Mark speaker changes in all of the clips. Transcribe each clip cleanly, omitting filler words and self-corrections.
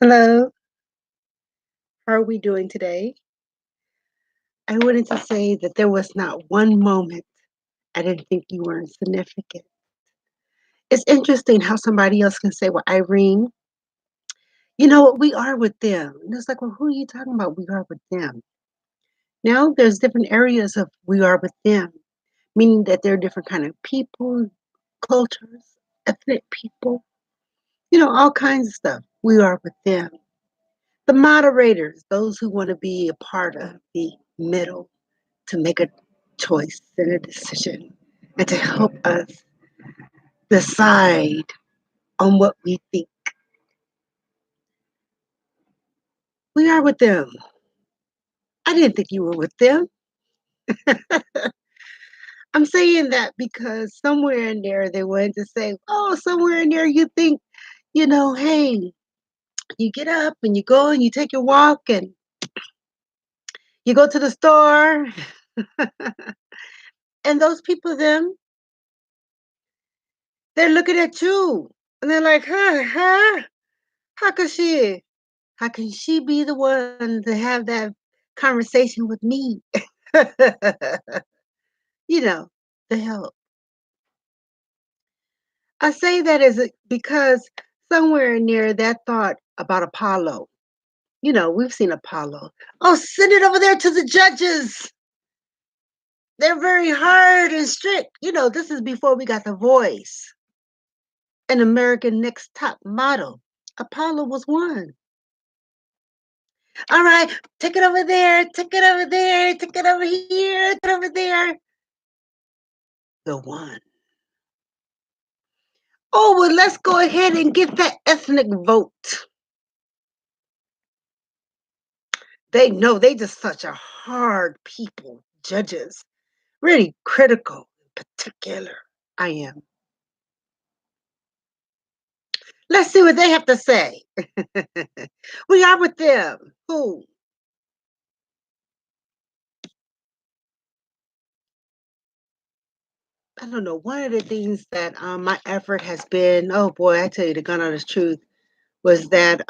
Speaker 1: Hello, how are we doing today? I wanted to say that there was not one moment I didn't think you were insignificant. It's interesting how somebody else can say, well, Irene, you know what, we are with them. And it's like, well, who are you talking about? We are with them. Now there's different areas of we are with them, meaning that there are different kind of people, cultures, ethnic people, all kinds of stuff. We are with them. The moderators, those who want to be a part of the middle, to make a choice and a decision and to help us decide on what we think. We are with them. I didn't think you were with them. I'm saying that because somewhere in there they wanted to say, oh, somewhere in there you think, hey, you get up and you go and you take your walk and you go to the store. And those people, them, they're looking at you and they're like, how could she? How can she be the one to have that conversation with me? you know, the help. I say that because somewhere near that thought about Apollo, we've seen Apollo. Oh, send it over there to the judges. They're very hard and strict. This is before we got The Voice, an American Next Top Model. Apollo was one. All right, take it over there, take it over there, take it over here, take it over there. The one. Oh, well, let's go ahead and get that ethnic vote. They know they just such a hard people, judges, really critical, particular. I am. Let's see what they have to say. We are with them. Who? I don't know. One of the things that my effort has been, oh boy, I tell you the gun honest truth, was that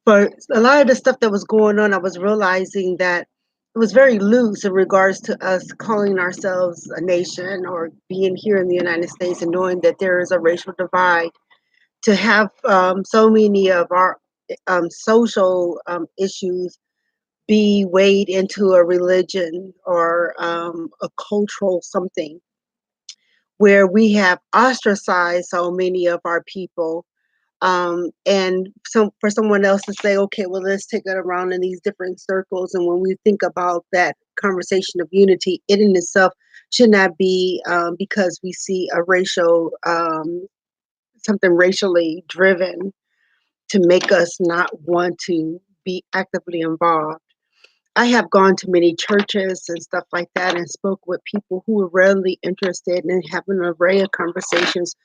Speaker 1: for a lot of the stuff that was going on, I was realizing that it was very loose in regards to us calling ourselves a nation or being here in the United States and knowing that there is a racial divide. To have so many of our social issues be weighed into a religion or a cultural something where we have ostracized so many of our people, and so for someone else to say, okay, well, let's take it around in these different circles. And when we think about that conversation of unity, it in itself should not be because we see a racial, something racially driven to make us not want to be actively involved. I have gone to many churches and stuff like that and spoke with people who were really interested in having an array of conversations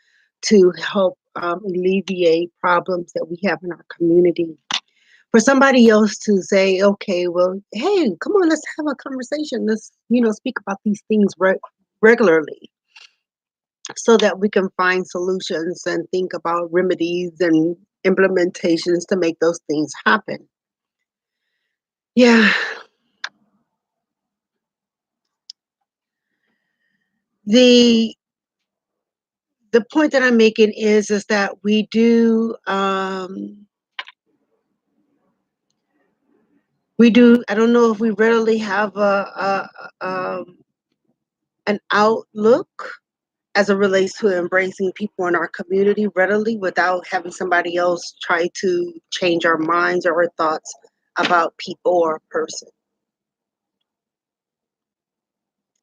Speaker 1: to help alleviate problems that we have in our community. For somebody else to say, okay, well, hey, come on, let's have a conversation. Let's, speak about these things regularly so that we can find solutions and think about remedies and implementations to make those things happen. Yeah, the the point that I'm making is that we do. I don't know if we readily have an outlook as it relates to embracing people in our community readily without having somebody else try to change our minds or our thoughts about people or a person.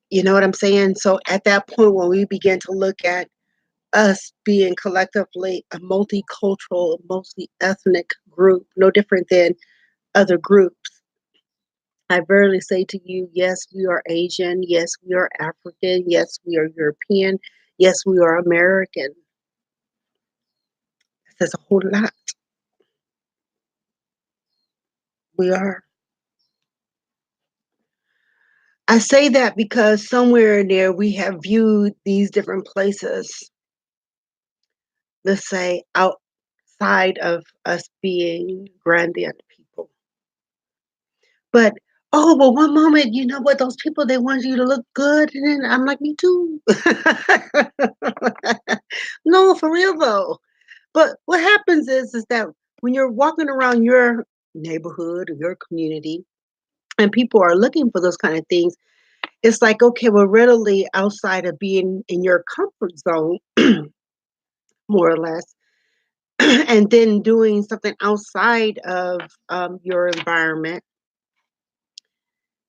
Speaker 1: You know what I'm saying? So at that point, when we begin to look at us being collectively a multicultural, multi ethnic group, no different than other groups, I verily say to you, yes, we are Asian. Yes, we are African. Yes, we are European. Yes, we are American. There's a whole lot. We are. I say that because somewhere in there we have viewed these different places, let's say outside outside of us being grandiose people. But, oh, but one moment, you know what? Those people, they want you to look good. And then I'm like, me too. No, for real though. But what happens is that when you're walking around your neighborhood or your community and people are looking for those kind of things, it's like, okay, we're readily outside of being in your comfort zone, more or less, and then doing something outside of your environment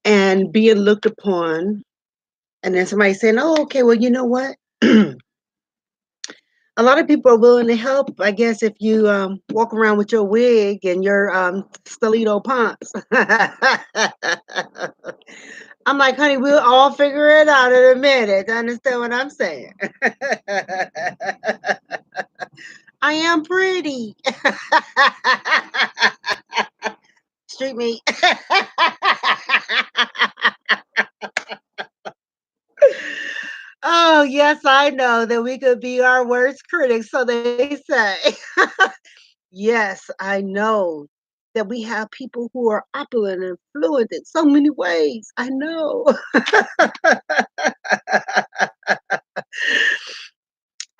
Speaker 1: and being looked upon. And then somebody saying, oh, okay, well, you know what? A lot of people are willing to help, I guess, if you walk around with your wig and your stiletto pants. I'm like, honey, we'll all figure it out in a minute. Understand what I'm saying? I am pretty. Street meat. Oh, yes, I know that we could be our worst critics, so they say. Yes, I know that we have people who are opulent and fluent in so many ways. I know.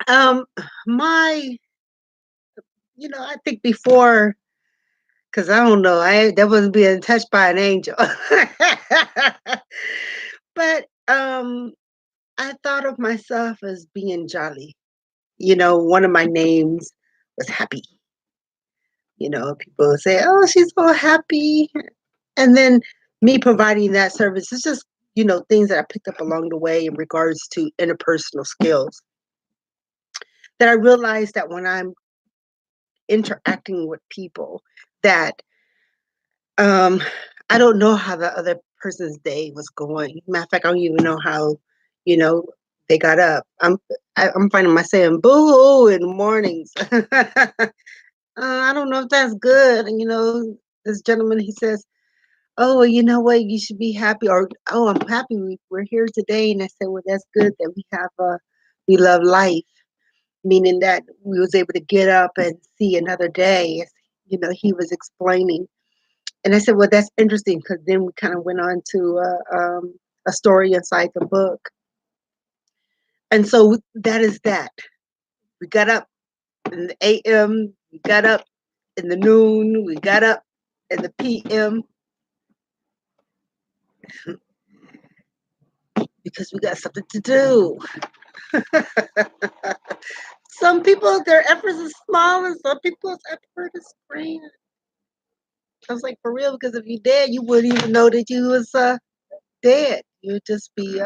Speaker 1: um, my, I think before, because I don't know, that wasn't being touched by an angel. But I thought of myself as being jolly. One of my names was Happy. People say, "Oh, she's so happy," and then me providing that service is just things that I picked up along the way in regards to interpersonal skills. That I realized that when I'm interacting with people, that um, I don't know how the other person's day was going. Matter of fact, I don't even know how you know they got up. I'm finding myself saying boo in the mornings. I don't know if that's good. And this gentleman, he says, "Oh, well, you know what? You should be happy." Or, "Oh, I'm happy we're here today." And I said, "Well, that's good that we love life," meaning that we was able to get up and see another day. He was explaining, and I said, "Well, that's interesting," because then we kind of went on to a story inside the book, and so that is that. We got up in the a.m. We got up in the noon. We got up in the p.m. because we got something to do. Some people, their efforts is small, and some people's effort is great. I was like, for real, because if you dead, you wouldn't even know that you was dead. You'd just be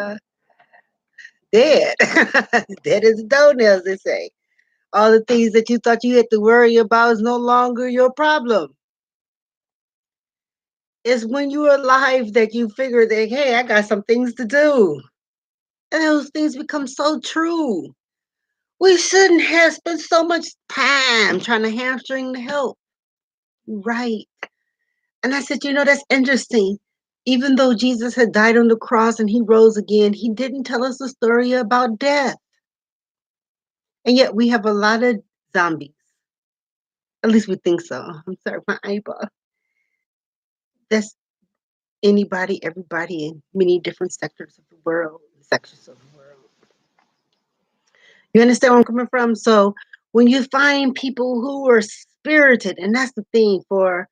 Speaker 1: dead. Dead as a doornail, as they say. All the things that you thought you had to worry about is no longer your problem. It's when you're alive that you figure that, hey, I got some things to do. And those things become so true. We shouldn't have spent so much time trying to hamstring the help. Right. And I said, that's interesting. Even though Jesus had died on the cross and he rose again, he didn't tell us a story about death. And yet we have a lot of zombies. At least we think so. I'm sorry, my eyeball. That's anybody, everybody in many different sectors of the world, sections of the world. You understand where I'm coming from? So when you find people who are spirited, and that's the thing for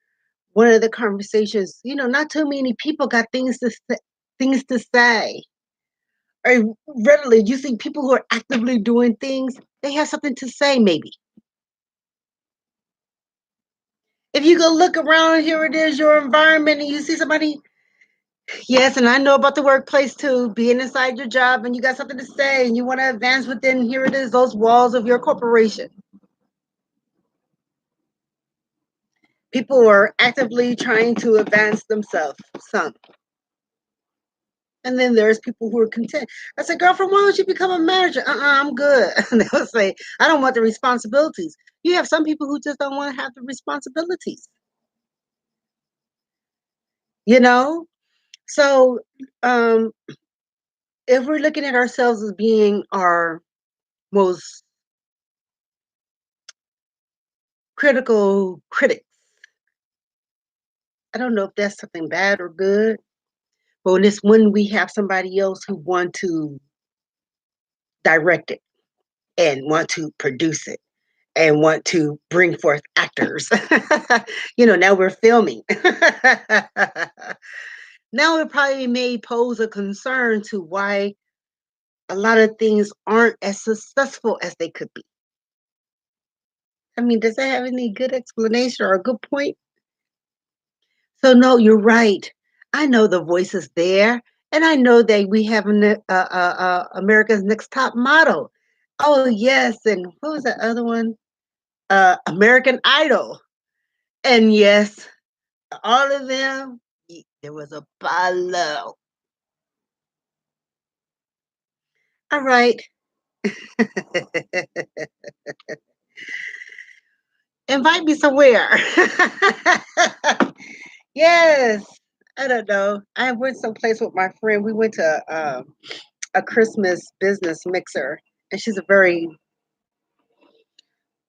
Speaker 1: one of the conversations, not too many people got things to say. Or readily, you see people who are actively doing things, they have something to say, maybe. If you go look around, here it is, your environment, and you see somebody, yes, and I know about the workplace too, being inside your job and you got something to say and you want to advance within, here it is, those walls of your corporation. People are actively trying to advance themselves, some. And then there's people who are content. I said, girlfriend, why don't you become a manager? I'm good. And they'll say, I don't want the responsibilities. You have some people who just don't want to have the responsibilities. You know? So um, if we're looking at ourselves as being our most critical critics. I don't know if that's something bad or good, but when we have somebody else who want to direct it and want to produce it and want to bring forth actors. Now we're filming. Now it probably may pose a concern to why a lot of things aren't as successful as they could be. I mean, does that have any good explanation or a good point? So no, you're right. I know the voice is there, and I know that we have America's Next Top Model. Oh yes, and what was that other one? American Idol. And yes, all of them, there was a Apollo. All right. Invite me somewhere. Yes. I don't know. I went someplace with my friend. We went to a Christmas business mixer, and she's a very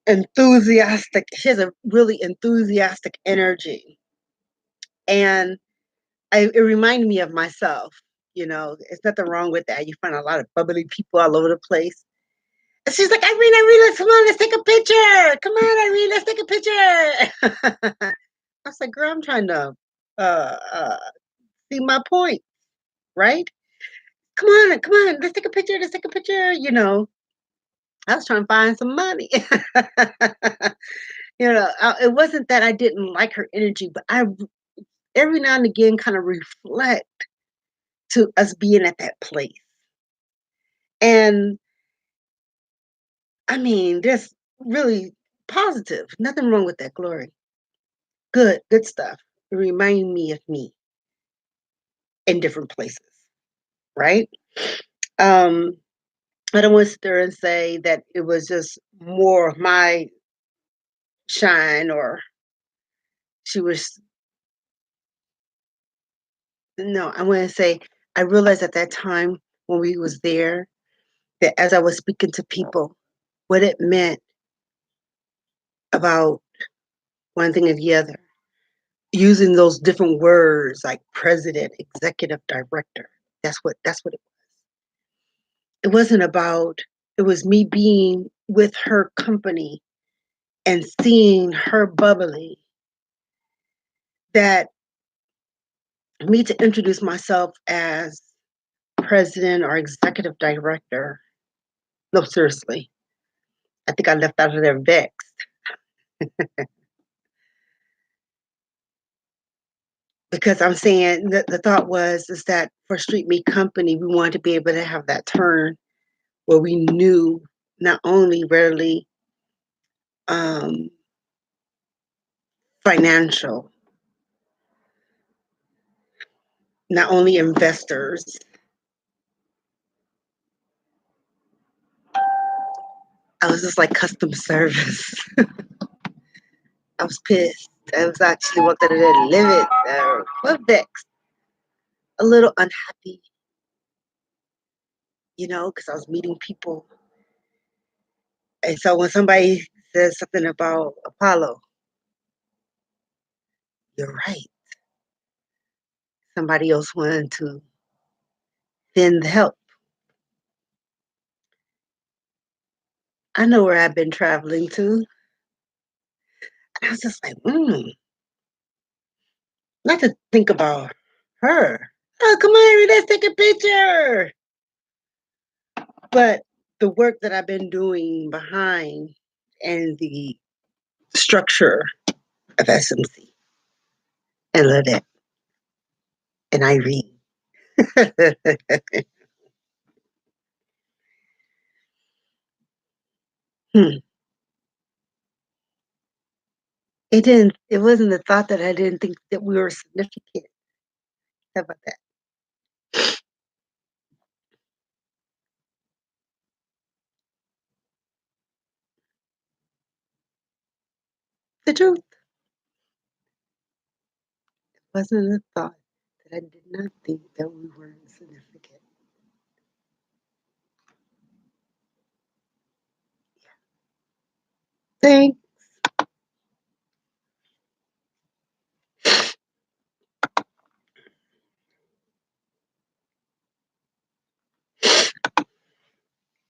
Speaker 1: enthusiastic. She has a really enthusiastic energy, and it reminded me of myself. There's nothing wrong with that. You find a lot of bubbly people all over the place. And she's like, Irene, come on, let's take a picture. Come on, Irene, let's take a picture. I was like, girl, I'm trying to uh, uh, see my point, right? Come on, let's take a picture, let's take a picture. I was trying to find some money. It wasn't that I didn't like her energy, but I every now and again kind of reflect to us being at that place. And I mean, there's really positive, nothing wrong with that, Glory. Good stuff. It reminded me of me in different places, right? Um, I don't want to sit there and say that it was just more of my shine or she was, no, I want to say I realized at that time when we was there that as I was speaking to people, what it meant about one thing or the other, using those different words like president, executive director. That's what it wasn't about. It was me being with her company and seeing her bubbly, that me to introduce myself as president or executive director. No, seriously. I think I left out of there vexed because I'm saying the thought was is that for Street Meat Company, we wanted to be able to have that turn where we knew not only readily um, financial, not only investors. I was just like customer service. I was pissed. I was actually wanted to live it. Well, vexed, a little unhappy, because I was meeting people. And so when somebody says something about Apollo, you're right. Somebody else wanted to send the help. I know where I've been traveling to. And I was just like, not to think about her. Oh, come on, let's take a picture. But the work that I've been doing behind and the structure of SMC and Lynette and Irene. Hmm. It wasn't the thought that I didn't think that we were significant. How about that? The truth wasn't a thought that I did not think that we were insignificant. Thank